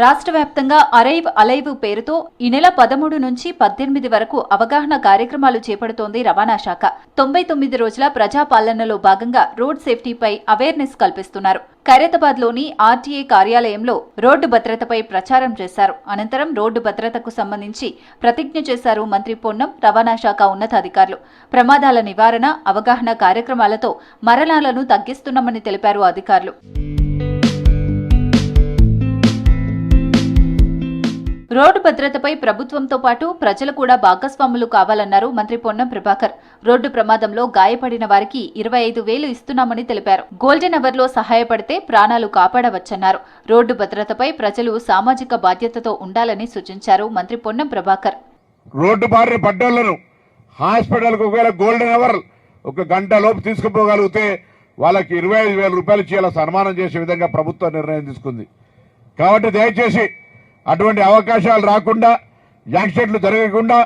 రాష్ట్ర వ్యాప్తంగా arrive alive పేరుతో ఈ నెల 13 నుంచి 18 వరకు అవగాహన కార్యక్రమాలు చేపడుతోంది రవాణా శాఖ. 99 రోజుల ప్రజాపాలనలో భాగంగా రోడ్ సేఫ్టీపై అవేర్నెస్ కల్పిస్తున్నారు. ఖైరతాబాద్లోని ఆర్టీఏ కార్యాలయంలో రోడ్డు భద్రతపై ప్రచారం చేశారు. అనంతరం రోడ్డు భద్రతకు సంబంధించి ప్రతిజ్ఞ చేశారు మంత్రి పొన్నం, రవాణా శాఖ ఉన్నతాధికారులు. ప్రమాదాల నివారణ, అవగాహన కార్యక్రమాలతో మరణాలను తగ్గిస్తున్నామని తెలిపారు అధికారులు. రోడ్డు భద్రతపై ప్రభుత్వంతో పాటు ప్రజలు కూడా భాగస్వాములు కావాలన్నారు మంత్రి పొన్నం ప్రభాకర్. రోడ్డు ప్రమాదంలో గాయపడిన వారికి 25,000 ఇస్తున్నామని తెలిపారు. గోల్డెన్ అవర్లో సహాయపడితే ప్రాణాలు కాపాడవచ్చన్నారు. రోడ్డు భద్రతపై ప్రజలు సామాజిక బాధ్యతతో ఉండాలని సూచించారు మంత్రి పొన్నం ప్రభాకర్. రోడ్డు బారిన పడ్డోళ్లను హాస్పిటల్కు ఒకవేళ గోల్డెన్ అవర్ 1 గంట లోపు తీసుకుపోగలిగితే వాళ్ళకి 25,000 రూపాయలు చేయాల సన్మానం చేసే విధంగా ప్రభుత్వం నిర్ణయం తీసుకుంది. కాబట్టి దయచేసి అటువంటి అవకాశాలు రాకుండా, యాక్సిడెంట్లు జరగకుండా,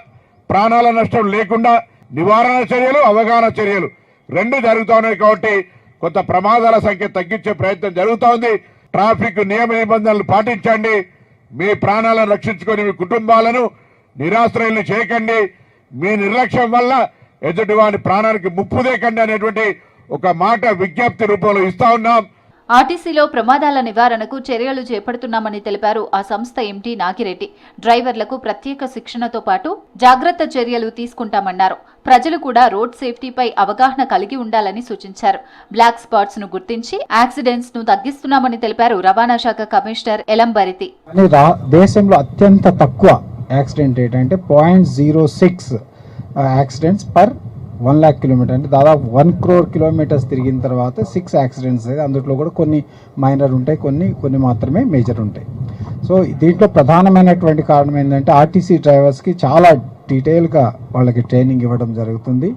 ప్రాణాల నష్టం లేకుండా నివారణ చర్యలు, అవగాహన చర్యలు 2 జరుగుతున్నాయి. కాబట్టి కొంత ప్రమాదాల సంఖ్య తగ్గించే ప్రయత్నం జరుగుతోంది. ట్రాఫిక్ నియమ నిబంధనలు పాటించండి. మీ ప్రాణాలను రక్షించుకొని మీ కుటుంబాలను నిరాశ్రయులు చేయకండి. మీ నిర్లక్ష్యం వల్ల ఎదుటివాని ప్రాణానికి ముప్పు దేకండి అనేటువంటి ఒక మాట విజ్ఞప్తి రూపంలో ఇస్తా ఉన్నాం. ఆర్టీసీలో ప్రమాదాల నివారణకు చర్యలు చేపడుతున్నామని తెలిపారు ఆ సంస్థ ఎండీ నాగిరెడ్డి. డ్రైవర్లకు ప్రత్యేక శిక్షణతో పాటు జాగ్రత్త చర్యలు తీసుకుంటామన్నారు. ప్రజలు కూడా రోడ్ సేఫ్టీపై అవగాహన కలిగి ఉండాలని సూచించారు. బ్లాక్ స్పాట్స్ ను గుర్తించి యాక్సిడెంట్స్ ను తగ్గిస్తున్నామని తెలిపారు రవాణా శాఖ కమిషనర్ ఎలంబరితి. దేశంలో అత్యంత తక్కువ యాక్సిడెంట్ రేట్ అంటే 0.06 యాక్సిడెంట్స్ పర్ 1 lakh కిలోమీటర్, అంటే దాదాపు 1 crore కిలోమీటర్స్ తిరిగిన తర్వాత 6 యాక్సిడెంట్స్. అందులో కూడా కొన్ని మైనర్ ఉంటాయి, కొన్ని మాత్రమే మేజర్ ఉంటాయి. సో దీంట్లో ప్రధానమైనటువంటి కారణం ఏంటంటే ఆర్టీసీ డ్రైవర్స్కి చాలా డీటెయిల్గా వాళ్ళకి ట్రైనింగ్ ఇవ్వడం జరుగుతుంది.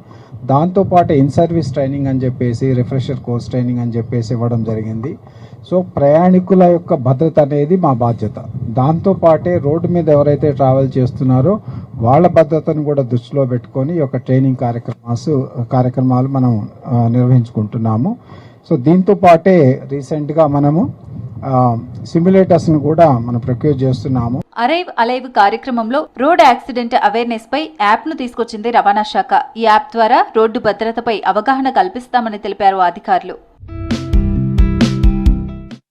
దాంతోపాటు ఇన్ సర్వీస్ ట్రైనింగ్ అని చెప్పేసి, రిఫ్రెషర్ కోర్స్ ట్రైనింగ్ అని చెప్పేసి ఇవ్వడం జరిగింది. సో ప్రయాణికుల యొక్క భద్రత అనేది మా బాధ్యత. దాంతోపాటే రోడ్డు మీద ఎవరైతే ట్రావెల్ చేస్తున్నారో వాళ్ళ భద్రతను కూడా దృష్టిలో పెట్టుకొని ఈ యొక్క ట్రైనింగ్ కార్యక్రమాలు మనం నిర్వహించుకుంటున్నాము. సో దీంతో పాటే రీసెంట్గా మనము సిమ్యులేటర్స్ను కూడా మనం ప్రొక్యూర్ చేస్తున్నాము. అరైవ్ అలైవ్ కార్యక్రమంలో రోడ్ యాక్సిడెంట్ అవేర్నెస్ పై యాప్ ను తీసుకొచ్చింది రవాణా శాఖ. ఈ యాప్ ద్వారా రోడ్డు భద్రతపై అవగాహన కల్పిస్తామని తెలిపారు అధికారులు.